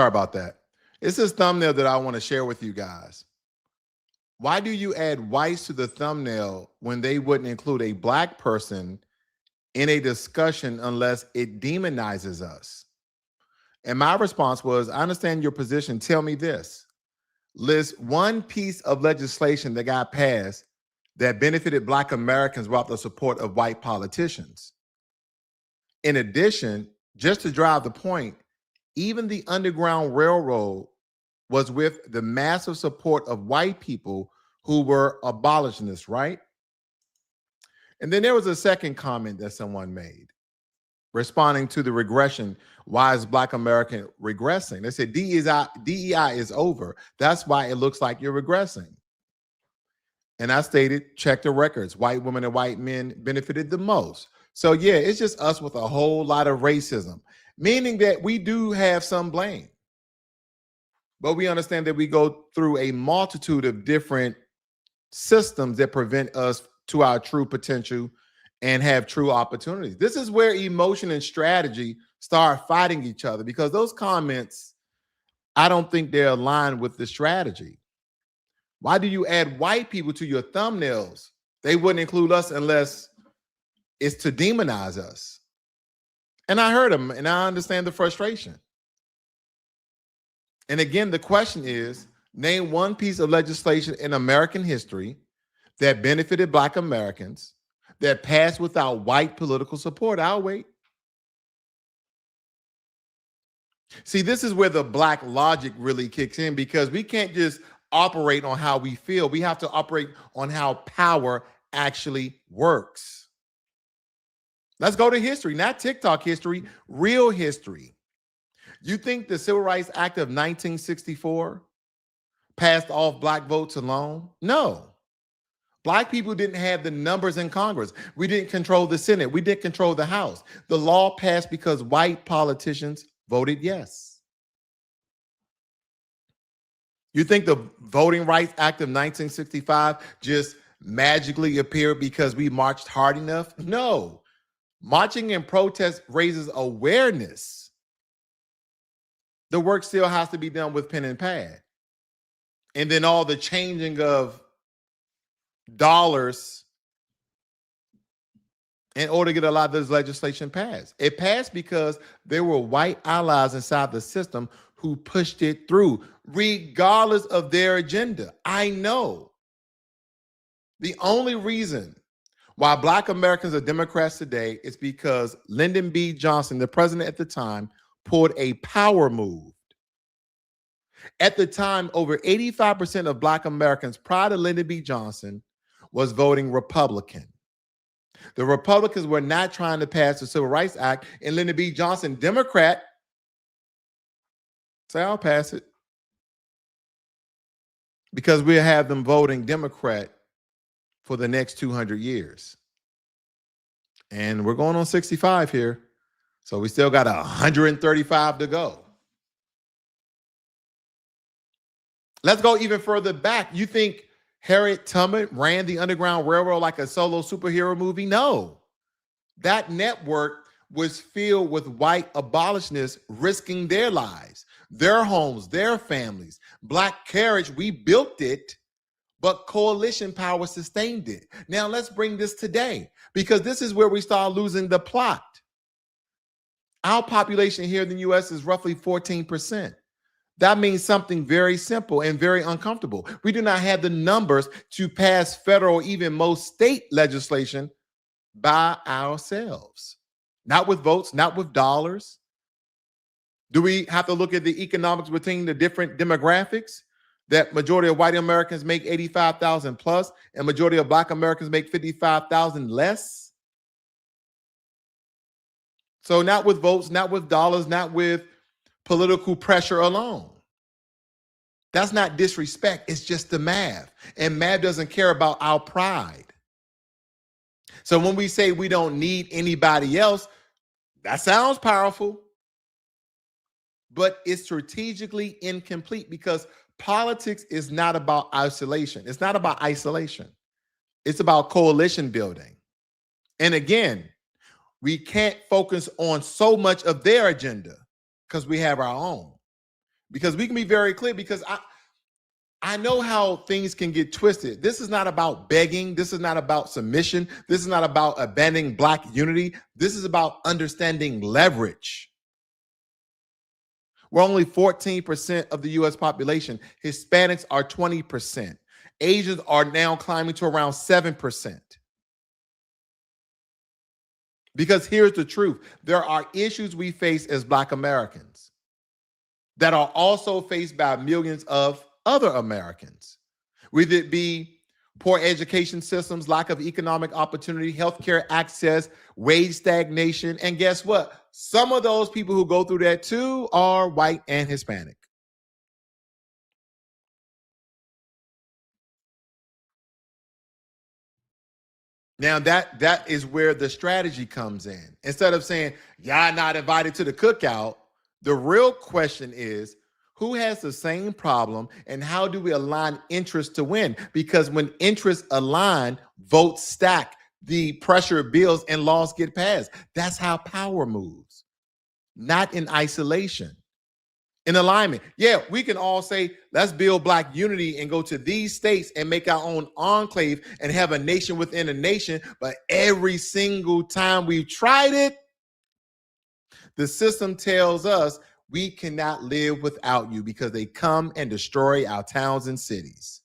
Sorry about that. It's this thumbnail that I want to share with you guys. Why do you add whites to the thumbnail when they wouldn't include a black person in a discussion unless it demonizes us? And my response was, I understand your position. Tell me this. List one piece of legislation that got passed that benefited Black Americans without the support of white politicians. In addition, just to drive the point, even the Underground Railroad was with the massive support of white people who were abolitionists, right? And then there was a second comment that someone made responding to the regression. Why is Black American regressing? They said DEI is over. That's why it looks like you're regressing. And I stated, check the records. White women and white men benefited the most. So yeah, it's just us with a whole lot of racism, meaning that we do have some blame. But we understand that we go through a multitude of different systems that prevent us to our true potential and have true opportunities. This is where emotion and strategy start fighting each other, because those comments, I don't think they're aligned with the strategy. Why do you add white people to your thumbnails? They wouldn't include us unless it's to demonize us. And I heard them, and I understand the frustration. And again, the question is, name one piece of legislation in American history that benefited Black Americans that passed without white political support. I'll wait. See, this is where the Black logic really kicks in, because we can't just operate on how we feel. We have to operate on how power actually works. Let's go to history, not TikTok history, real history. You think the Civil Rights Act of 1964 passed off Black votes alone? No. Black people didn't have the numbers in Congress. We didn't control the Senate. We didn't control the House. The law passed because white politicians voted yes. You think the Voting Rights Act of 1965 just magically appeared because we marched hard enough? No. Marching and protest raises awareness. The work still has to be done with pen and pad. And then all the changing of dollars in order to get a lot of this legislation passed. It passed because there were white allies inside the system who pushed it through, regardless of their agenda. I know. The only reason why Black Americans are Democrats today is because Lyndon B. Johnson, the president at the time, pulled a power move. At the time, over 85% of Black Americans prior to Lyndon B. Johnson was voting Republican. The Republicans were not trying to pass the Civil Rights Act, and Lyndon B. Johnson, Democrat, say, I'll pass it. Because we'll have them voting Democrat for the next 200 years. And we're going on 65 here. So we still got 135 to go. Let's go even further back. You think Harriet Tubman ran the Underground Railroad like a solo superhero movie? No. That network was filled with white abolitionists risking their lives, their homes, their families. Black carriage, we built it, but coalition power sustained it. Now let's bring this today, because this is where we start losing the plot. Our population here in the U.S. is roughly 14%. That means something very simple and very uncomfortable. We do not have the numbers to pass federal, even most state legislation by ourselves. Not with votes, not with dollars. Do we have to look at the economics between the different demographics? That majority of white Americans make $85,000 plus, and majority of Black Americans make $55,000 less. So not with votes, not with dollars, not with political pressure alone. That's not disrespect. It's just the math. And math doesn't care about our pride. So when we say we don't need anybody else, that sounds powerful, but it's strategically incomplete, because politics is not about isolation. It's not about isolation. It's about coalition building. And again, we can't focus on so much of their agenda because we have our own. Because we can be very clear, because I know how things can get twisted. This is not about begging. This is not about submission. This is not about abandoning Black unity. This is about understanding leverage. We're only 14% of the US population. Hispanics are 20%. Asians are now climbing to around 7%. Because here's the truth. There are issues we face as Black Americans that are also faced by millions of other Americans, whether it be poor education systems, lack of economic opportunity, healthcare access, wage stagnation. And guess what? Some of those people who go through that too are white and Hispanic. Now that is where the strategy comes in. Instead of saying, y'all not invited to the cookout, the real question is, who has the same problem and how do we align interests to win? Because when interests align, votes stack, the pressure builds, and laws get passed. That's how power moves, not in isolation. In alignment. Yeah, we can all say, let's build Black unity and go to these states and make our own enclave and have a nation within a nation. But every single time we've tried it, the system tells us we cannot live without you because they come and destroy our towns and cities.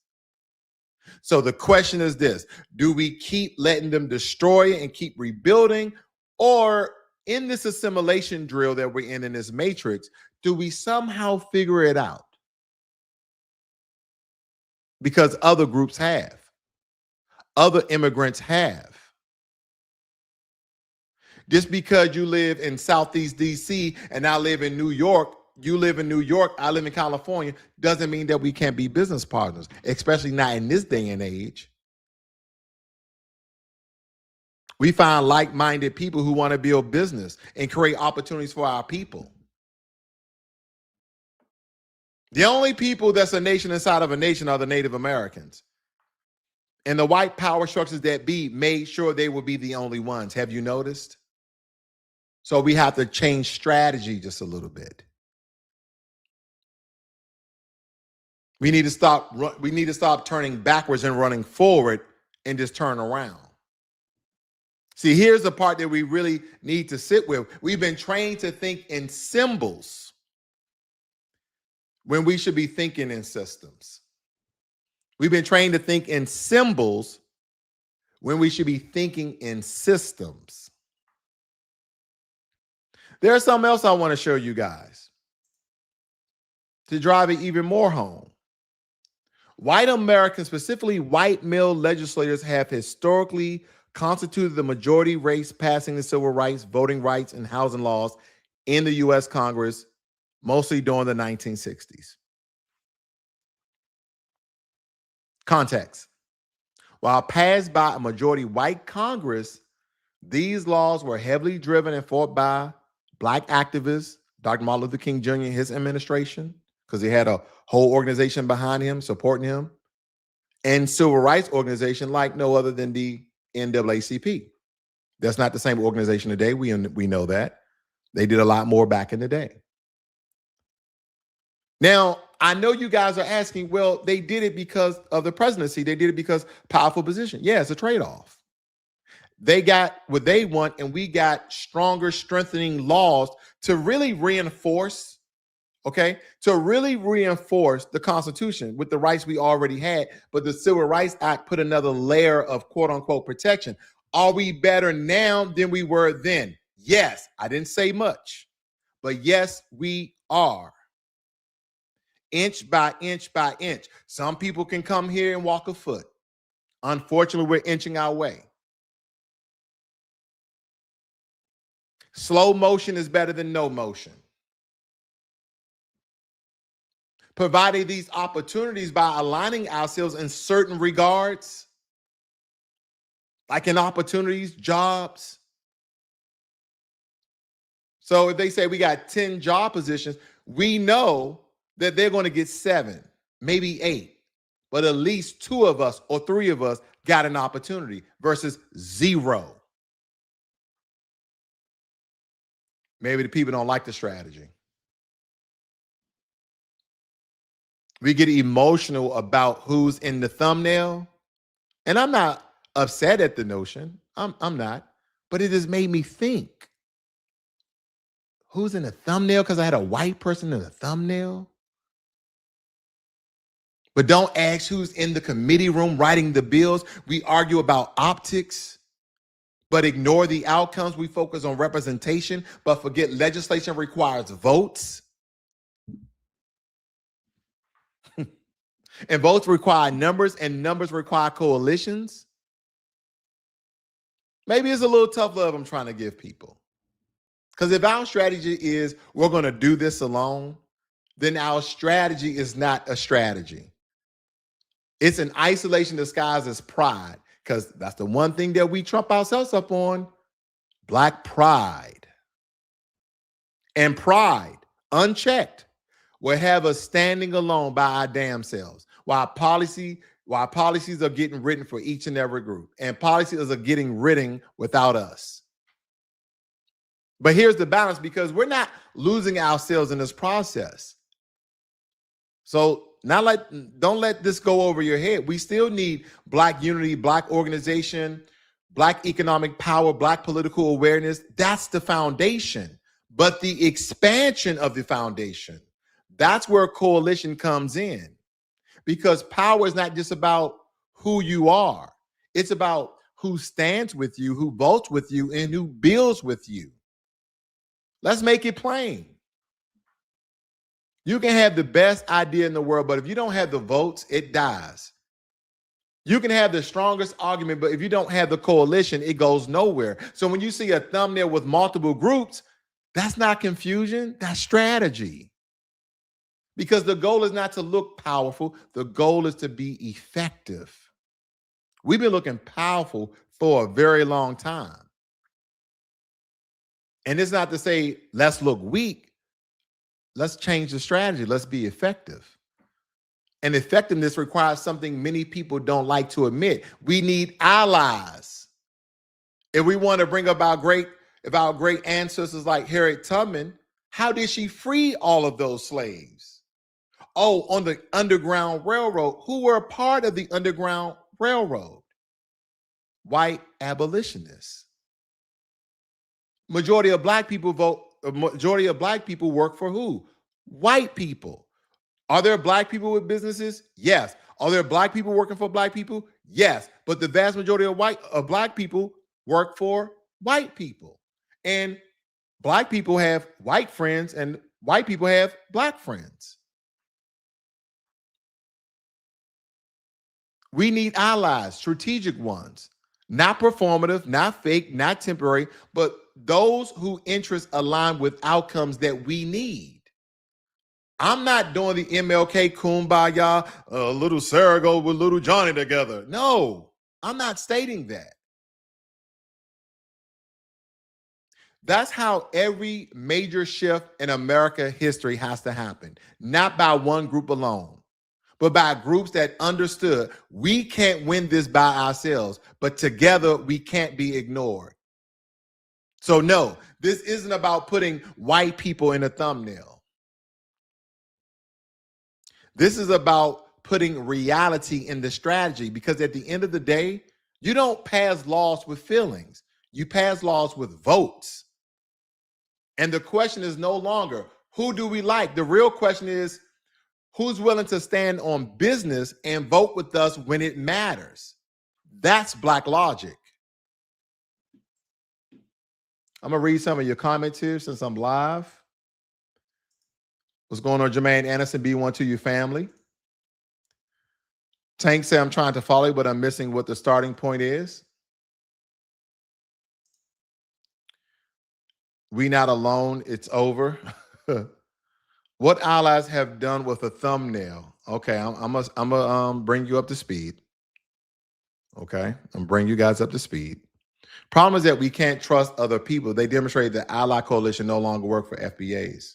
So the question is this: do we keep letting them destroy it and keep rebuilding? Or in this assimilation drill that we're in this matrix, do we somehow figure it out? Because other groups have, other immigrants have. Just because you live in Southeast DC and I live in New York, you live in New York, I live in California, doesn't mean that we can't be business partners, especially not in this day and age. We find like-minded people who want to build business and create opportunities for our people. The only people that's a nation inside of a nation are the Native Americans. And the white power structures that be made sure they will be the only ones. Have you noticed? So we have to change strategy just a little bit. We need to stop turning backwards and running forward and just turn around. See, here's the part that we really need to sit with. We've been trained to think in symbols when we should be thinking in systems. We've been trained to think in symbols when we should be thinking in systems. There's something else I want to show you guys to drive it even more home. White Americans, specifically white male legislators, have historically constituted the majority race passing the civil rights, voting rights, and housing laws in the U.S. Congress, mostly during the 1960s. Context. While passed by a majority white Congress, these laws were heavily driven and fought by Black activists, Dr. Martin Luther King Jr. and his administration, because he had a whole organization behind him, supporting him, and civil rights organization like no other than the NAACP. That's not the same organization today. We know that. They did a lot more back in the day. Now, I know you guys are asking, well, they did it because of the presidency. They did it because powerful position. Yeah, it's a trade-off. They got what they want, and we got stronger, strengthening laws to really reinforce, to really reinforce the Constitution with the rights we already had. But the Civil Rights Act put another layer of quote unquote protection. Are we better now than we were then? Yes, I didn't say much, but yes, we are. Inch by inch by inch. Some people can come here and walk a foot. Unfortunately, we're inching our way. Slow motion is better than no motion. Providing these opportunities by aligning ourselves in certain regards, like in opportunities, jobs. So if they say we got 10 job positions, we know that they're going to get 7, maybe 8, but at least 2 of us or 3 of us got an opportunity versus 0. Maybe the people don't like the strategy. We get emotional about who's in the thumbnail. And I'm not upset at the notion. I'm not. But it has made me think. Who's in the thumbnail? Because I had a white person in the thumbnail. But don't ask who's in the committee room writing the bills. We argue about optics, but ignore the outcomes. We focus on representation, but forget legislation requires votes. And votes require numbers, and numbers require coalitions. Maybe it's a little tough love I'm trying to give people. Because if our strategy is we're going to do this alone, then our strategy is not a strategy. It's an isolation disguised as pride, because that's the one thing that we trump ourselves up on: Black pride. And pride, unchecked, will have us standing alone by our damn selves while policies are getting written for each and every group, and policies are getting written without us. But here's the balance, because we're not losing ourselves in this process. So don't let this go over your head. We still need Black unity, Black organization, Black economic power, Black political awareness. That's the foundation. But the expansion of the foundation, that's where coalition comes in. Because power is not just about who you are. It's about who stands with you, who votes with you, and who builds with you. Let's make it plain. You can have the best idea in the world, but if you don't have the votes, it dies. You can have the strongest argument, but if you don't have the coalition, it goes nowhere. So when you see a thumbnail with multiple groups, that's not confusion, that's strategy. Because the goal is not to look powerful, the goal is to be effective. We've been looking powerful for a very long time. And it's not to say, let's look weak. Let's change the strategy. Let's be effective. And effectiveness requires something many people don't like to admit. We need allies. If we want to bring up our great ancestors like Harriet Tubman, how did she free all of those slaves? Oh, on the Underground Railroad. Who were a part of the Underground Railroad? White abolitionists. Majority of Black people work for who? White people. Are there Black people with businesses? Yes. Are there Black people working for Black people? Yes. But the vast majority of Black people work for white people. And Black people have white friends and white people have Black friends. We need allies, strategic ones, not performative, not fake, not temporary, but those whose interests align with outcomes that we need. I'm not doing the MLK kumbaya, little Sarah go with little Johnny together. No, I'm not stating that. That's how every major shift in America history has to happen, not by one group alone, but by groups that understood we can't win this by ourselves, but together we can't be ignored. So no, this isn't about putting white people in a thumbnail. This is about putting reality in the strategy, because at the end of the day, you don't pass laws with feelings. You pass laws with votes. And the question is no longer, who do we like? The real question is, who's willing to stand on business and vote with us when it matters? That's Blacklogic. I'm going to read some of your comments here since I'm live. What's going on, Jermaine Anderson, B12, your family? Tank said, I'm trying to follow, but I'm missing what the starting point is. We not alone, it's over. What allies have done with a thumbnail? Okay, I'm gonna bring you up to speed. Okay, I'm bring you guys up to speed. Problem is that we can't trust other people. They demonstrated that ally coalition no longer work for FBAs.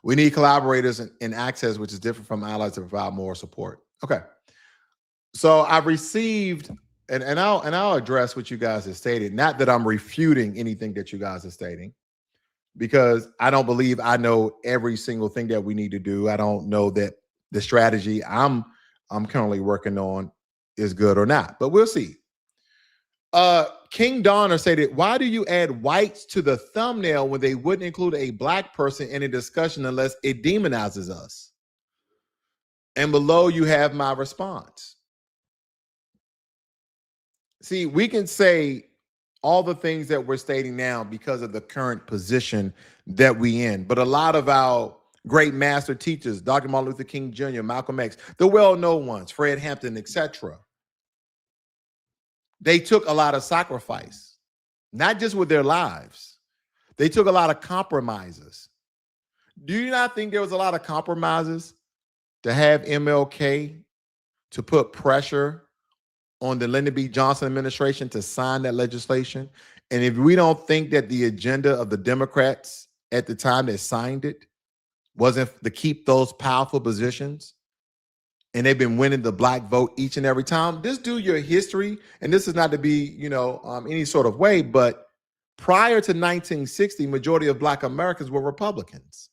We need collaborators in access, which is different from allies to provide more support. Okay, so I've received, and I'll address what you guys have stated. Not that I'm refuting anything that you guys are stating, because I don't believe I know every single thing that we need to do. I don't know that the strategy I'm currently working on is good or not, but we'll see. King Donner stated, why do you add whites to the thumbnail when they wouldn't include a black person in a discussion unless it demonizes us? And below you have my response. See, we can say all the things that we're stating now because of the current position that we in. But a lot of our great master teachers, Dr. Martin Luther King Jr., Malcolm X, the well-known ones, Fred Hampton, etc., they took a lot of sacrifice, not just with their lives. They took a lot of compromises. Do you not think there was a lot of compromises to have MLK to put pressure on the Lyndon B. Johnson administration to sign that legislation? And if we don't think that the agenda of the Democrats at the time that signed it wasn't to keep those powerful positions, and they've been winning the black vote each and every time, just do your history. And this is not to be, any sort of way, but prior to 1960, majority of black Americans were Republicans.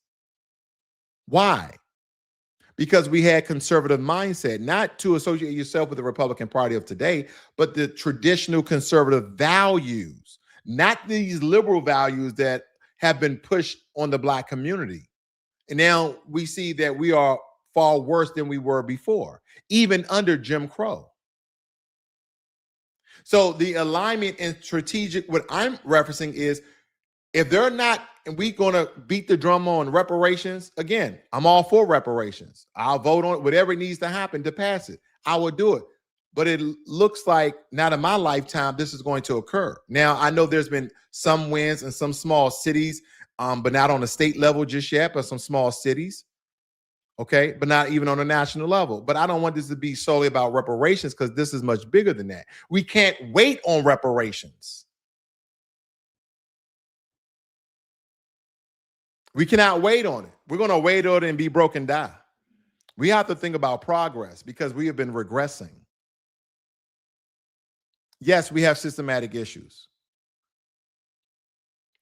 Why? Because we had conservative mindset, not to associate yourself with the Republican Party of today, but the traditional conservative values, not these liberal values that have been pushed on the black community. And now we see that we are far worse than we were before, even under Jim Crow. So the alignment and strategic, what I'm referencing is, if they're not, and we going to beat the drum on reparations, again, I'm all for reparations. I'll vote on it, whatever it needs to happen to pass it. I will do it. But it looks like not in my lifetime this is going to occur. Now, I know there's been some wins in some small cities, but not on a state level just yet, but some small cities. Okay, but not even on a national level. But I don't want this to be solely about reparations, because this is much bigger than that. We can't wait on reparations. We cannot wait on it. We're going to wait on it and be broke and die. We have to think about progress, because we have been regressing. Yes, we have systematic issues.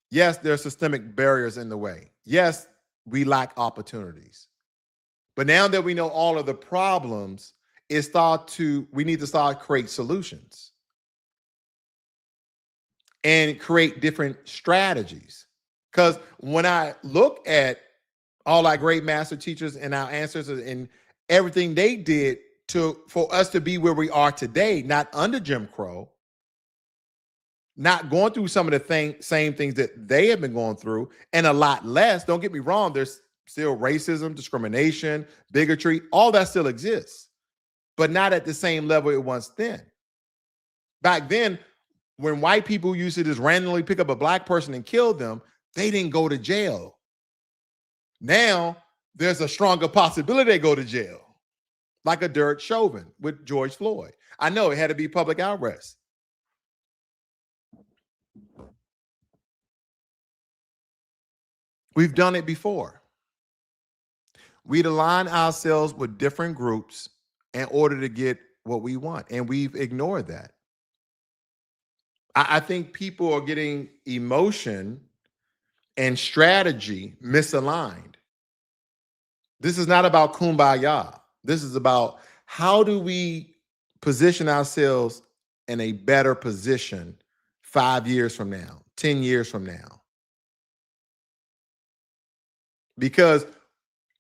Yes, there are systemic barriers in the way. Yes, we lack opportunities. But now that we know all of the problems, we need to start create solutions and create different strategies. Because when I look at all our great master teachers and our ancestors and everything they did for us to be where we are today, not under Jim Crow, not going through some of the same things that they have been going through, and a lot less. Don't get me wrong, there's still racism, discrimination, bigotry, all that still exists, but not at the same level it was then. Back then, when white people used to just randomly pick up a black person and kill them, they didn't go to jail. Now, there's a stronger possibility they go to jail, like a Derek Chauvin with George Floyd. I know it had to be public arrest. We've done it before. We'd align ourselves with different groups in order to get what we want, and we've ignored that. I think people are getting emotion and strategy misaligned. This is not about kumbaya. This is about, how do we position ourselves in a better position 5 years from now, 10 years from now? Because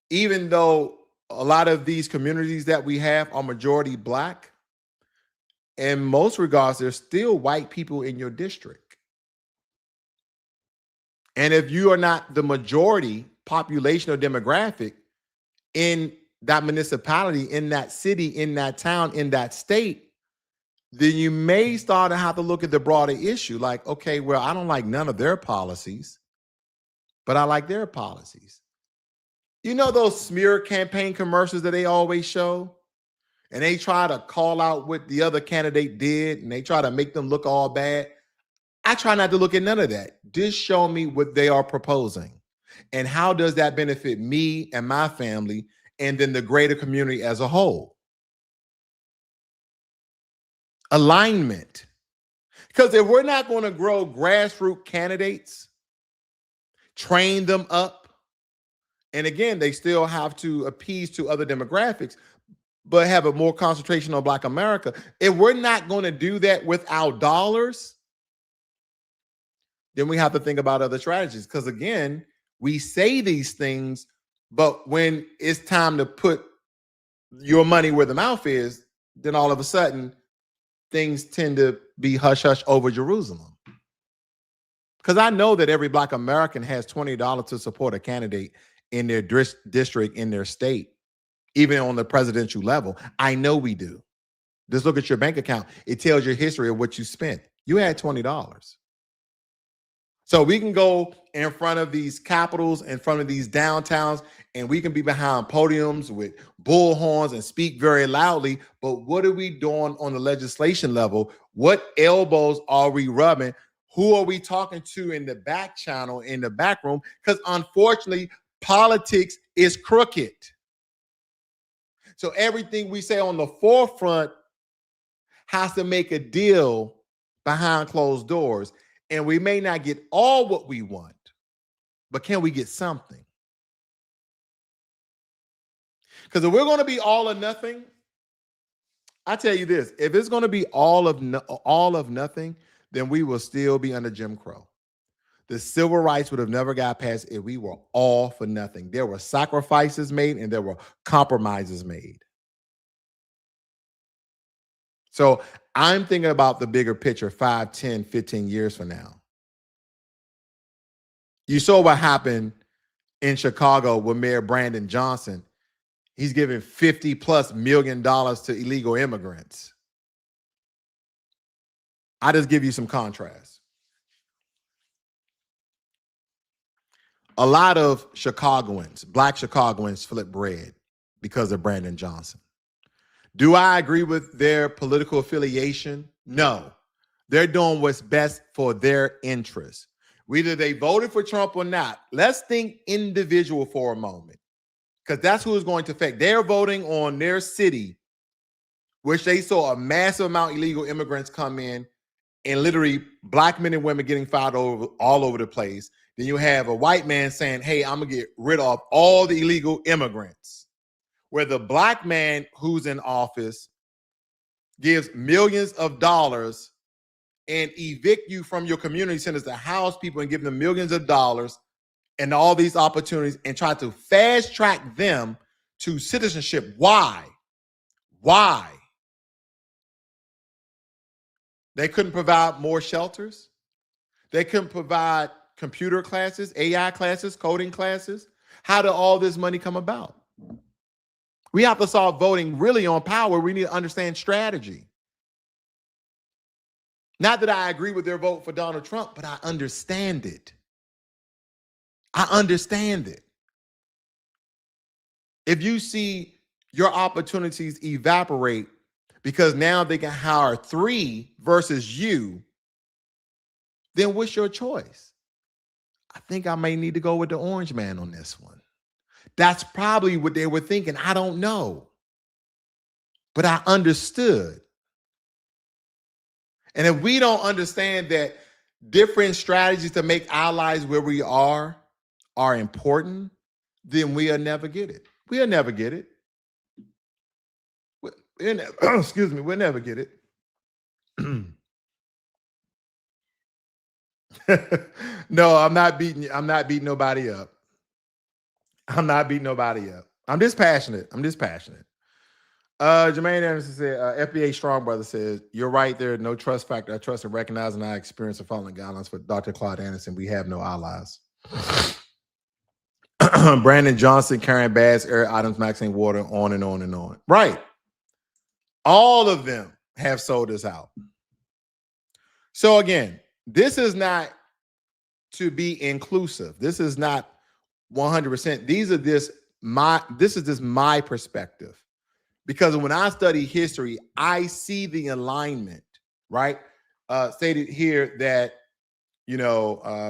even though a lot of these communities that we have are majority black, in most regards, there's still white people in your district. And if you are not the majority population or demographic in that municipality, in that city, in that town, in that state, then you may start to have to look at the broader issue. Like, okay, well, I don't like none of their policies, but I like their policies. You know those smear campaign commercials that they always show? And they try to call out what the other candidate did, and they try to make them look all bad. I try not to look at none of that. Just show me what they are proposing. And how does that benefit me and my family, and then the greater community as a whole? Alignment. Because if we're not going to grow grassroots candidates, train them up. And again, they still have to appease to other demographics, but have a more concentration on Black America. If we're not going to do that without dollars, then we have to think about other strategies. Because again, we say these things, but when it's time to put your money where the mouth is, then all of a sudden things tend to be hush hush over Jerusalem. Because I know that every Black American has $20 to support a candidate in their district, in their state, even on the presidential level. I know we do. Just look at your bank account. It tells your history of what you spent. You had $20. So we can go in front of these capitals, in front of these downtowns, and we can be behind podiums with bullhorns and speak very loudly. But what are we doing on the legislation level? What elbows are we rubbing? Who are we talking to in the back channel, in the back room? Because unfortunately, politics is crooked. So everything we say on the forefront has to make a deal behind closed doors. And we may not get all what we want, but can we get something? Because if we're going to be all or nothing, I tell you this, if it's going to be all of nothing, then we will still be under Jim Crow. The civil rights would have never got passed if we were all for nothing. There were sacrifices made and there were compromises made. So I'm thinking about the bigger picture 5, 10, 15 years from now. You saw what happened in Chicago with Mayor Brandon Johnson. He's giving $50+ million to illegal immigrants. I just give you some contrast. A lot of Chicagoans, Black Chicagoans, flip bread because of Brandon Johnson. Do I agree with their political affiliation? No. They're doing what's best for their interests. Whether they voted for Trump or not, let's think individual for a moment, because that's who is going to affect. They're voting on their city, which they saw a massive amount of illegal immigrants come in, and literally Black men and women getting fired all over the place. Then you have a white man saying, hey, I'm going to get rid of all the illegal immigrants. Where the Black man who's in office gives millions of dollars and evict you from your community centers to house people and give them millions of dollars and all these opportunities and try to fast track them to citizenship. Why? Why? They couldn't provide more shelters. They couldn't provide computer classes, AI classes, coding classes. How did all this money come about? We have to start voting really on power. We need to understand strategy. Not that I agree with their vote for Donald Trump, but I understand it. I understand it. If you see your opportunities evaporate because now they can hire 3 versus you, then what's your choice? I think I may need to go with the orange man on this one. That's probably what they were thinking. I don't know. But I understood. And if we don't understand that different strategies to make our lives where we are important, then we'll never get it. We'll never get it. Excuse me, we'll never get it. No, I'm not beating nobody up. I'm not beating nobody up. I'm just passionate. Jermaine Anderson said, FBA Strong Brother says, you're right there. No trust factor. I trust and recognize and I experience the following guidelines for Dr. Claude Anderson. We have no allies. Brandon Johnson carrying bags, air items, Maxine Water, on and on and on. Right. All of them have sold us out. So again, this is not to be inclusive. This is not 100%. This is just my perspective. Because when I study history, I see the alignment, right? Stated here that,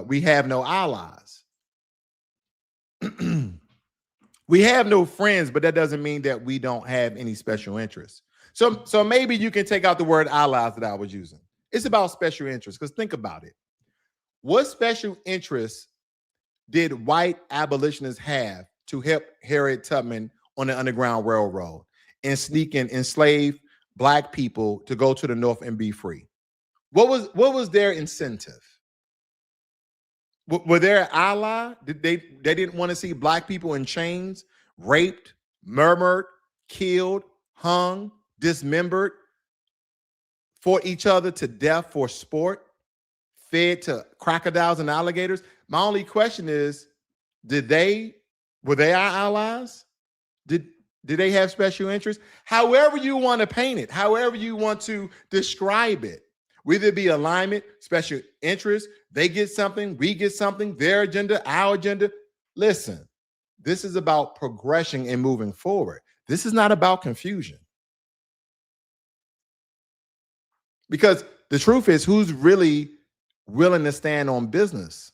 we have no allies. We have no friends, but that doesn't mean that we don't have any special interests. So maybe you can take out the word allies that I was using. It's about special interests, because think about it. What special interests did white abolitionists have to help Harriet Tubman on the Underground Railroad and sneak and enslave black people to go to the North and be free? What was their incentive? Were they an ally? Did they didn't want to see black people in chains, raped, murmured, killed, hung, dismembered, for each other to death for sport, fed to crocodiles and alligators? My only question is, were they our allies? Did they have special interests? However you want to paint it, however you want to describe it, whether it be alignment, special interest, they get something, we get something, their agenda, our agenda. Listen, this is about progression and moving forward. This is not about confusion. Because the truth is, who's really willing to stand on business?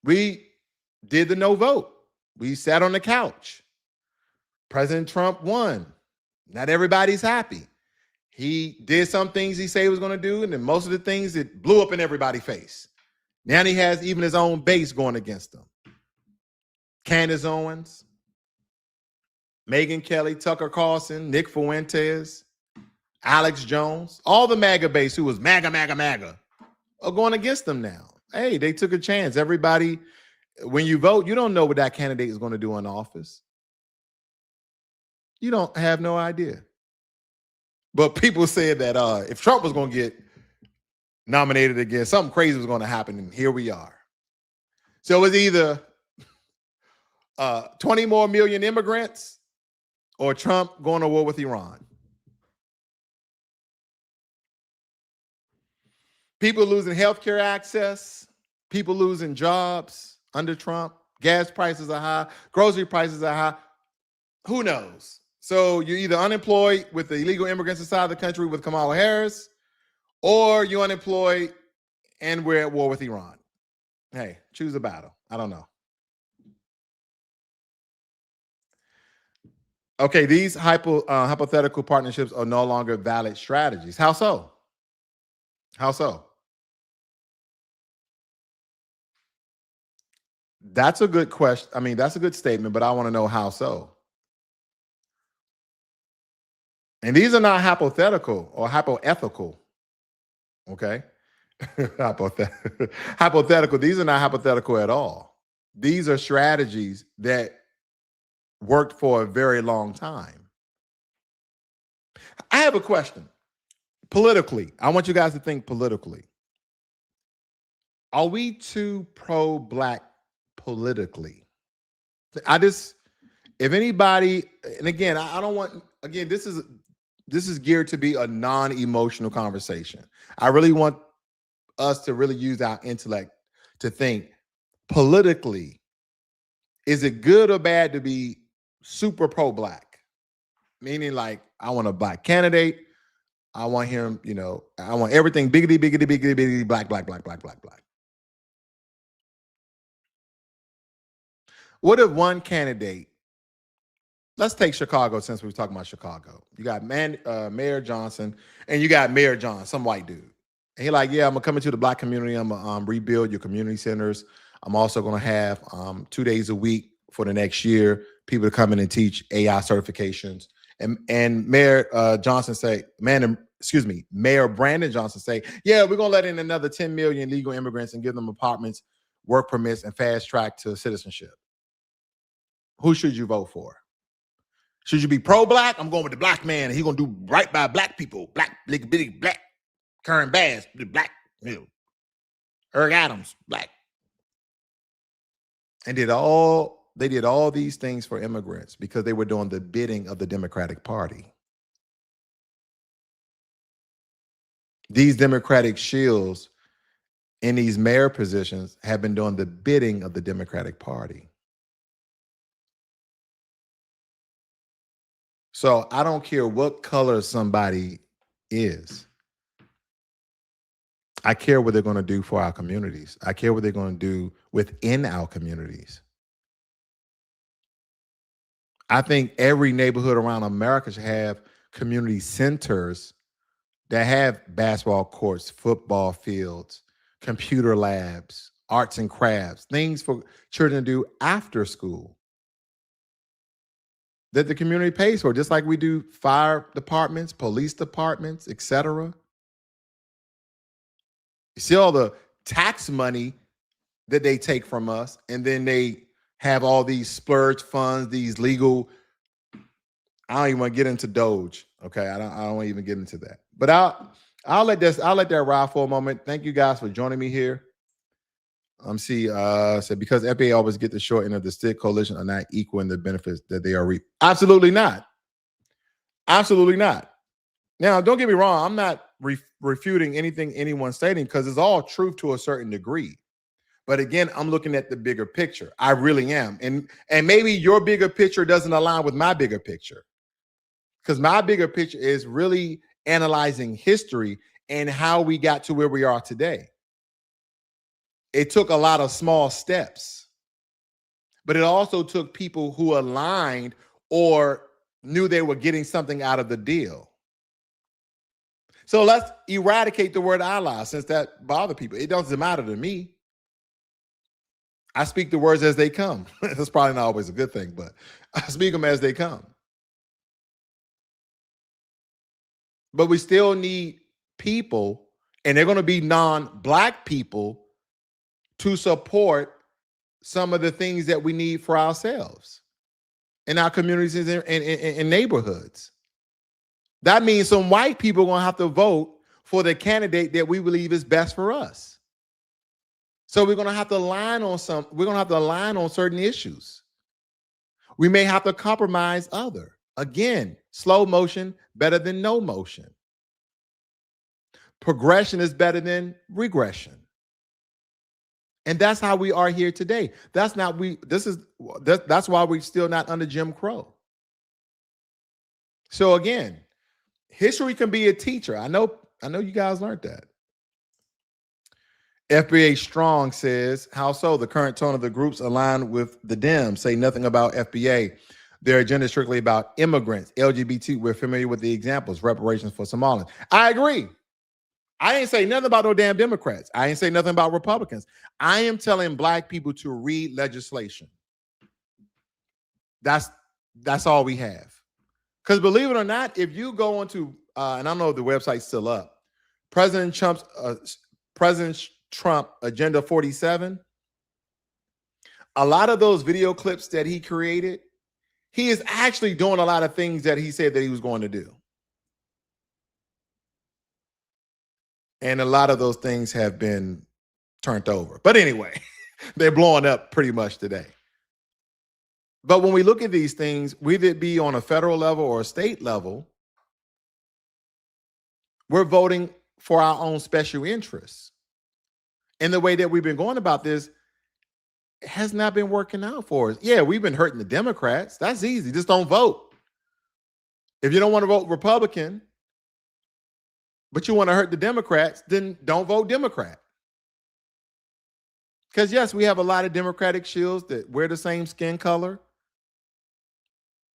We did the no vote. We sat on the couch. President Trump won. Not everybody's happy. He did some things he said he was going to do, and then most of the things it blew up in everybody's face. Now he has even his own base going against him. Candace Owens, Megyn Kelly, Tucker Carlson, Nick Fuentes, Alex Jones, all the MAGA base who was MAGA, are going against them now. Hey, they took a chance. Everybody, when you vote, you don't know what that candidate is going to do in office. You don't have no idea. But people said that if Trump was going to get nominated again, something crazy was going to happen, and here we are. So it was either 20 more million immigrants or Trump going to war with Iran. People losing healthcare access, people losing jobs under Trump, gas prices are high, grocery prices are high. Who knows? So you're either unemployed with the illegal immigrants inside the country with Kamala Harris, or you're unemployed and we're at war with Iran. Hey, choose a battle. I don't know. Okay, these hypothetical partnerships are no longer valid strategies. How so? How so? That's a good question. I mean, that's a good statement, but I want to know how so. And these are not hypothetical or hypoethical. Okay? Hypothetical. These are not hypothetical at all. These are strategies that worked for a very long time. I have a question. Politically, I want you guys to think politically. Are we too pro-black politically? If anybody, and again, I don't want, again, this is geared to be a non-emotional conversation. I really want us to really use our intellect to think politically. Is it good or bad to be super pro-black? Meaning, like, I want a black candidate. I want him, I want everything biggity, biggity, biggity, biggity, black, black, black, black, black, black. What if one candidate, let's take Chicago since we were talking about Chicago. You got Mayor Johnson and you got Mayor John, some white dude. And he's like, yeah, I'm going to come into the black community. I'm going to rebuild your community centers. I'm also going to have 2 days a week for the next year, people to come in and teach AI certifications. And Mayor Johnson say, Mayor Brandon Johnson say, yeah, we're going to let in another 10 million legal immigrants and give them apartments, work permits, and fast track to citizenship. Who should you vote for? Should you be pro-black? I'm going with the black man, and he's going to do right by black people. Black, black, Karen Bass, black, Eric Adams, black. And they did all these things for immigrants because they were doing the bidding of the Democratic Party. These Democratic shills in these mayor positions have been doing the bidding of the Democratic Party. So I don't care what color somebody is. I care what they're going to do for our communities. I care what they're going to do within our communities. I think every neighborhood around America should have community centers that have basketball courts, football fields, computer labs, arts and crafts, things for children to do after school that the community pays for, just like we do fire departments, police departments, etc. You see all the tax money that they take from us, and then they have all these splurge funds, these legal. I don't even want to get into Doge. Okay, I don't want to even get into that. But I'll let that ride for a moment. Thank you guys for joining me here. Said because FBA always get the short end of the stick, coalition are not equal in the benefits that they are reap. Absolutely not. Absolutely not. Now, don't get me wrong. I'm not refuting anything anyone's stating, because it's all truth to a certain degree. But again, I'm looking at the bigger picture. I really am. And maybe your bigger picture doesn't align with my bigger picture, because my bigger picture is really analyzing history and how we got to where we are today. It took a lot of small steps, but it also took people who aligned or knew they were getting something out of the deal. So let's eradicate the word ally, since that bothers people. It doesn't matter to me. I speak the words as they come. That's probably not always a good thing, but I speak them as they come. But we still need people, and they're going to be non-Black people, to support some of the things that we need for ourselves in our communities and neighborhoods. That means some white people are going to have to vote for the candidate that we believe is best for us. So we're going to have to align on certain issues. We may have to compromise other. Again, slow motion better than no motion. Progression is better than regression. And that's how we are here today. That's why we're still not under Jim Crow. So again, history can be a teacher. I know you guys learned that. FBA Strong says, how so? The current tone of the groups aligned with the Dems say nothing about FBA. Their agenda is strictly about immigrants, LGBT. We're familiar with the examples, reparations for Somalians. I agree. I ain't say nothing about no damn Democrats. I ain't say nothing about Republicans. I am telling Black people to read legislation. That's all we have. Because believe it or not, if you go into, and I don't know if the website's still up, President Trump Agenda 47, a lot of those video clips that he created, he is actually doing a lot of things that he said that he was going to do. And a lot of those things have been turned over. But anyway, they're blowing up pretty much today. But when we look at these things, whether it be on a federal level or a state level, we're voting for our own special interests. And the way that we've been going about this has not been working out for us. Yeah, we've been hurting the Democrats. That's easy. Just don't vote. If you don't want to vote Republican, but you want to hurt the Democrats, then don't vote Democrat. Because yes, we have a lot of Democratic shills that wear the same skin color,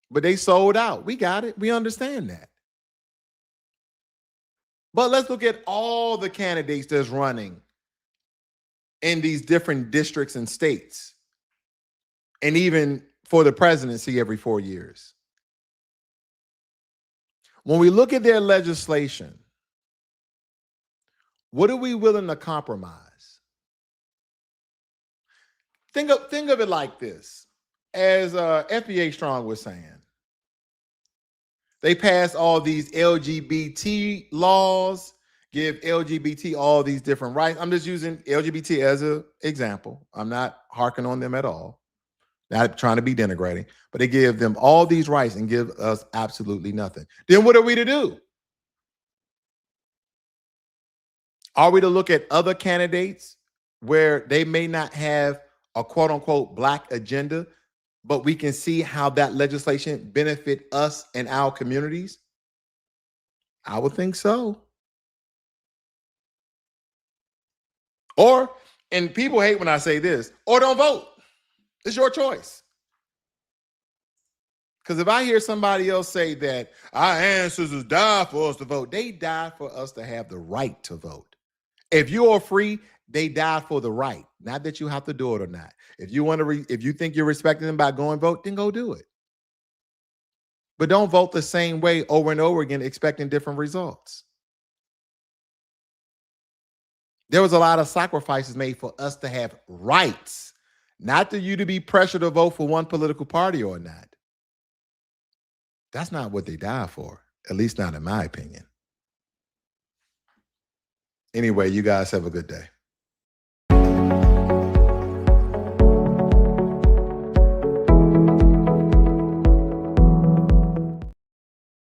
but they sold out. We got it. We understand that. But let's look at all the candidates that's running in these different districts and states, and even for the presidency every 4 years. When we look at their legislation, what are we willing to compromise? Think of it like this. As FBA Strong was saying, they passed all these LGBT laws, give LGBT all these different rights. I'm just using LGBT as an example. I'm not harking on them at all. Not trying to be denigrating, but they give them all these rights and give us absolutely nothing. Then what are we to do? Are we to look at other candidates where they may not have a quote unquote Black agenda, but we can see how that legislation benefit us and our communities? I would think so. Or, and people hate when I say this, or don't vote. It's your choice. Because if I hear somebody else say that our ancestors died for us to vote, they died for us to have the right to vote. If you are free, They died for the right, not that you have to do it or not. If you want to, if you think you're respecting them by going vote, then go do it. But don't vote the same way over and over again, expecting different results. There was a lot of sacrifices made for us to have rights, not for you to be pressured to vote for one political party or not. That's not what they died for, at least not in my opinion. Anyway, you guys have a good day.